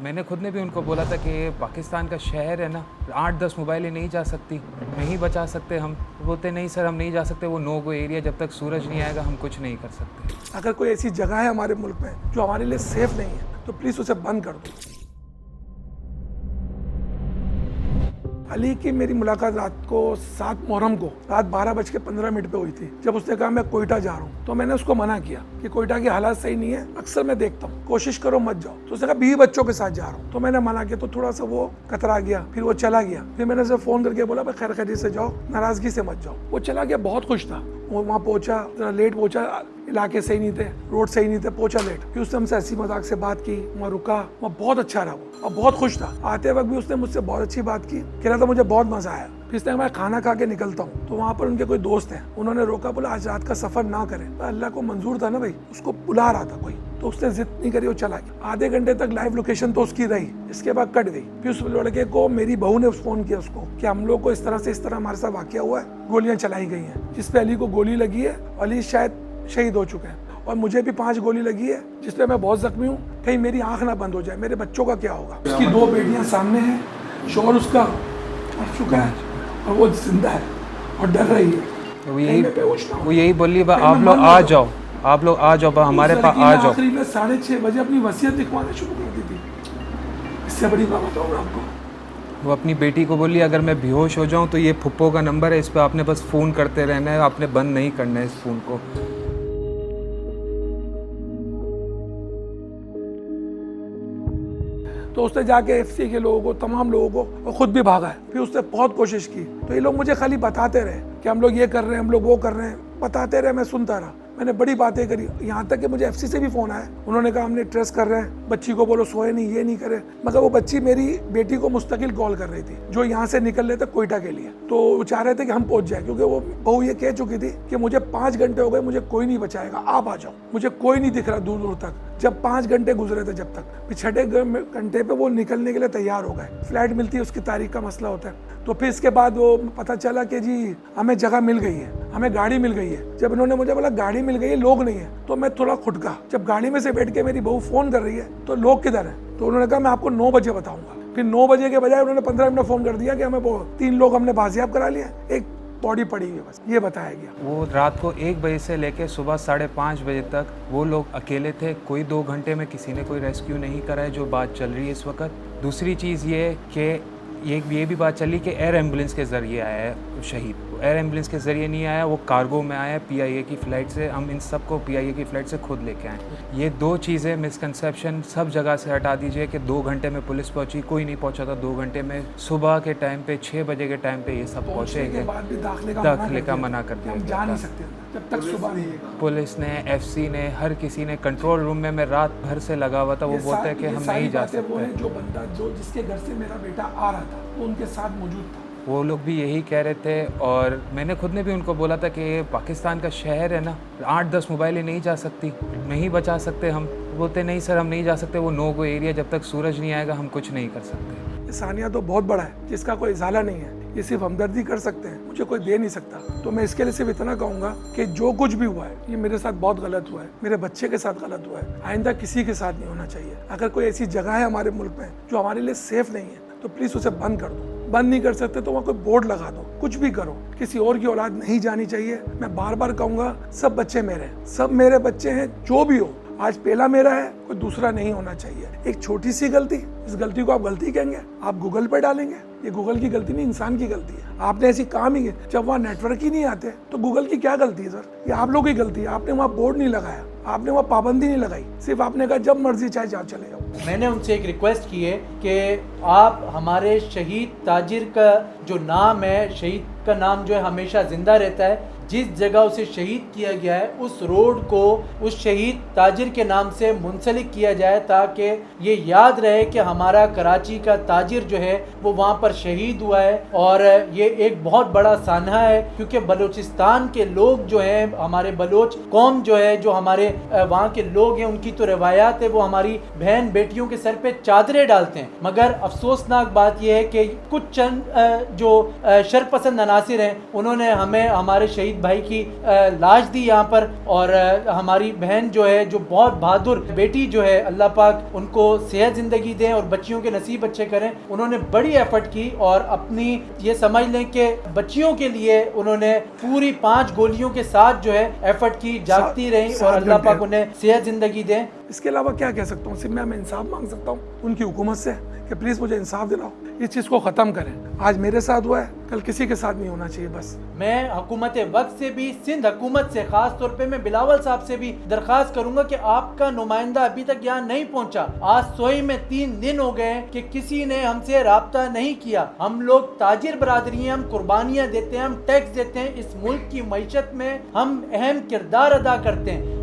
मैंने खुद ने भी उनको बोला था कि पाकिस्तान का शहर है ना, 8-10 मोबाइलें नहीं जा सकती, नहीं बचा सकते हम। बोलते नहीं सर हम नहीं जा सकते, वो नो गो एरिया, जब तक सूरज नहीं आएगा हम कुछ नहीं कर सकते। अगर कोई ऐसी जगह है हमारे मुल्क में जो हमारे लिए सेफ नहीं है तो प्लीज़ उसे बंद कर दो। अली की मेरी मुलाकात रात को 7 मुहर्रम को रात 12:15 पे हुई थी। जब उसने कहा मैं कोयटा जा रहा हूँ तो मैंने उसको मना किया कि कोयटा की हालात सही नहीं है, अक्सर मैं देखता हूँ, कोशिश करो मत जाओ। तो उसने कहा 20 बच्चों के साथ जा रहा हूँ, तो मैंने मना किया। तो थोड़ा सा वो कतरा गया, फिर वो चला गया। फिर मैंने उसे फोन करके बोला भाई खैर खैरियत से जाओ, नाराजगी से मत जाओ। वो चला गया, बहुत खुश था। वो वहाँ पहुंचा, लेट पहुंचा, इलाके सही नहीं थे, रोड सही नहीं थे, पहुंचा लेट। फिर उसने हमसे हंसी मजाक से बात की, वहाँ रुका, वहाँ बहुत अच्छा रहा वो और बहुत खुश था। आते वक्त भी उसने मुझसे बहुत अच्छी बात की, कह रहा था मुझे बहुत मजा आया। फिर इसने मैं खाना खा के निकलता हूँ तो वहाँ पर उनके कोई दोस्त हैं, उन्होंने रोका, बोला आज रात का सफर ना करें। तो अल्लाह को मंजूर था ना भाई, उसको बुला रहा था कोई, तो उसने जिद नहीं करी, वो चला गया। आधे घंटे तक लाइव लोकेशन तो उसकी रही, इसके बाद कट गई। फिर उस लड़के को मेरी बहू ने फोन किया उसको कि हम लोग को इस तरह हमारे साथ वाकया हुआ है, गोलियां चलाई गई हैं, जिसपे अली को गोली लगी है, अली शायद शहीद हो चुके हैं और मुझे भी 5 गोली लगी है जिसपे मैं बहुत जख्मी हूँ। कहीं मेरी आंख ना बंद हो जाए, मेरे बच्चों का क्या होगा। उसकी 2 बेटियां सामने हैं, शोहर उसका मर चुका है और वो जिंदा है और डर रही है। वो यही बोली आप लोग आ जाओ, आप लोग आ जाओ, हमारे पास आ जाओ। आखिरी में 6:30 बजे अपनी वसीयत लिखवाना शुरू कर दी थी। इससे बड़ी बात बताऊँ आपको, वो अपनी बेटी को बोली अगर मैं बेहोश हो जाऊं तो ये फुप्पो का नंबर है, इस पर आपने बस फ़ोन करते रहना है, आपने बंद नहीं करना है इस फ़ोन को। तो उसने जाके एफसी के लोगों को, तमाम लोगों को, और खुद भी भागा है। फिर उसने बहुत कोशिश की। तो ये लोग मुझे खाली बताते रहे कि हम लोग ये कर रहे हैं, हम लोग वो कर रहे हैं, बताते रहे, मैं सुनता रहा। मैंने बड़ी बातें करी, यहाँ तक कि मुझे एफसी से भी फोन आया। उन्होंने कहा हमने ट्रेस कर रहे हैं, बच्ची को बोलो सोए नहीं, ये नहीं करे। मगर वो बच्ची मेरी बेटी को मुस्तकिल कॉल कर रही थी, जो यहाँ से निकल रहे थे कोयटा के लिए। तो वो चाह रहे थे कि हम पहुंच जाए, क्योंकि वो बहू ये कह चुकी थी कि मुझे 5 घंटे हो गए, मुझे कोई नहीं बचाएगा, आप आ जाओ। मुझे कोई नहीं दिख रहा दूर दूर तक। जब 5 घंटे गुजरे थे, जब तक फिर 6ठे घंटे पे वो निकलने के लिए तैयार हो गए। फ्लाइट मिलती है, उसकी तारीख का मसला होता है। तो फिर इसके बाद वो पता चला कि जी हमें जगह मिल गई है, हमें गाड़ी मिल गई है। जब इन्होंने मुझे बोला गाड़ी मिल गई है, लोग नहीं है, तो मैं थोड़ा खुटका। जब गाड़ी में से बैठ के मेरी बहू फोन कर रही है तो लोग किधर है, तो उन्होंने कहा मैं आपको 9 बजे बताऊंगा। फिर 9 बजे के बजाय उन्होंने 15 मिनट फोन कर दिया कि हमें 3 लोग हमने बाजियाब करा लिया, एक बॉडी पड़ी हुई है, बस ये बताया गया। वो रात को 1 बजे से लेकर सुबह 5:30 बजे तक वो लोग अकेले थे। कोई 2 घंटे में किसी ने कोई रेस्क्यू नहीं करा है, जो बात चल रही है इस वक्त। दूसरी चीज़ ये कि ये भी बात चली कि एयर एम्बुलेंस के ज़रिए आया है शहीद। एयर एम्बुलेंस के ज़रिए नहीं आया, वो कार्गो में आया, PIA की फ़्लाइट से। हम इन सब को PIA की फ़्लाइट से खुद लेके आए। ये 2 चीज़ें मिसकंसेप्शन सब जगह से हटा दीजिए कि 2 घंटे में पुलिस पहुंची, कोई नहीं पहुंचा था 2 घंटे में। सुबह के टाइम पे 6 बजे के टाइम पे ये सब पहुँचे, दाखिले का मना कर दिया, जा नहीं सकते जब तक सुबह नहीं। पुलिस ने, FC ने, हर किसी ने, कंट्रोल रूम में मैं रात भर से लगा हुआ था। वो बोलते हैं कि हम नहीं जा सकते। जो बंदा जिसके घर से मेरा बेटा आ रहा था वो उनके साथ मौजूद था। वो लोग भी यही कह रहे थे और मैंने खुद ने भी उनको बोला था कि पाकिस्तान का शहर है ना, 8-10 मोबाइलें नहीं जा सकती, नहीं बचा सकते हम। बोलते नहीं सर हम नहीं जा सकते, वो नो गो एरिया, जब तक सूरज नहीं आएगा हम कुछ नहीं कर सकते। सानिया तो बहुत बड़ा है जिसका कोई इजाला नहीं है, ये सिर्फ हमदर्दी कर सकते हैं, मुझे कोई दे नहीं सकता। तो मैं इसके लिए सिर्फ इतना कहूँगा कि जो कुछ भी हुआ है ये मेरे साथ बहुत गलत हुआ है, मेरे बच्चे के साथ गलत हुआ है, आइंदा किसी के साथ नहीं होना चाहिए। अगर कोई ऐसी जगह है हमारे मुल्क में जो हमारे लिए सेफ नहीं है तो प्लीज़ उसे बंद कर दो। बंद नहीं कर सकते तो वहाँ कोई बोर्ड लगा दो, कुछ भी करो। किसी और की औलाद नहीं जानी चाहिए। मैं बार बार कहूँगा सब बच्चे मेरे हैं, सब मेरे बच्चे हैं, जो भी हो। आज पहला मेरा है, कोई दूसरा नहीं होना चाहिए। एक छोटी सी गलती, इस गलती को आप गलती कहेंगे, आप गूगल पे डालेंगे, ये गूगल की गलती नहीं, इंसान की गलती है। आपने ऐसी काम ही है, जब वहाँ नेटवर्क ही नहीं आते तो गूगल की क्या गलती है सर? ये आप लोगों की गलती है। आपने वहाँ बोर्ड नहीं लगाया, आपने वहाँ पाबंदी नहीं लगाई, सिर्फ आपने कहा जब मर्जी चाहे जाओ चले जाओ। मैंने उनसे एक रिक्वेस्ट की है कि आप हमारे शहीद ताजिर का जो नाम है, शहीद का नाम जो है हमेशा जिंदा रहता है। जिस जगह उसे शहीद किया गया है उस रोड को उस शहीद ताजिर के नाम से मुंसलिक किया जाए, ताकि ये याद रहे कि हमारा कराची का ताजिर जो है वो वहाँ पर शहीद हुआ है। और ये एक बहुत बड़ा सान्हा है, क्योंकि बलूचिस्तान के लोग जो हैं, हमारे बलोच कौम जो है, जो हमारे वहाँ के लोग हैं, उनकी तो रवायात है, वो हमारी बहन बेटियों के सर पे चादरें डालते हैं। मगर अफसोसनाक बात यह है कि कुछ चंद जो शरपसंद अनासिर हैं उन्होंने हमें हमारे शहीद भाई की लाश दी यहाँ पर, और हमारी बहन जो है, जो बहुत बहादुर बेटी जो है, अल्लाह पाक उनको सेहत जिंदगी दें और बच्चियों के नसीब अच्छे करें। उन्होंने बड़ी एफर्ट की और अपनी ये समझ लें कि बच्चियों के लिए उन्होंने पूरी 5 गोलियों के साथ जो है एफर्ट की, जागती रही, और अल्लाह पाक उन्हें सेहत जिंदगी दें। इसके अलावा क्या कह सकता हूँ? सिर्फ मैं इंसाफ मांग सकता हूँ उनकी हुकूमत से कि प्लीज़ मुझे इंसाफ दिलाओ, इस चीज़ को ख़त्म करें। आज मेरे साथ हुआ है, कल किसी के साथ नहीं होना चाहिए। बस मैं हुकूमत वक्त से भी, सिंध हुकूमत से, खास तौर पे मैं बिलावल साहब से भी दरख्वास्त करूंगा कि आपका नुमाइंदा अभी तक यहाँ नहीं पहुँचा। आज सोई में 3 दिन हो गए कि किसी ने हमसे राब्ता नहीं किया। हम लोग ताजिर बरादरी हैं, हम कुर्बानियाँ देते हैं, हम टैक्स देते हैं, इस मुल्क की मईशत में हम अहम किरदार अदा करते हैं।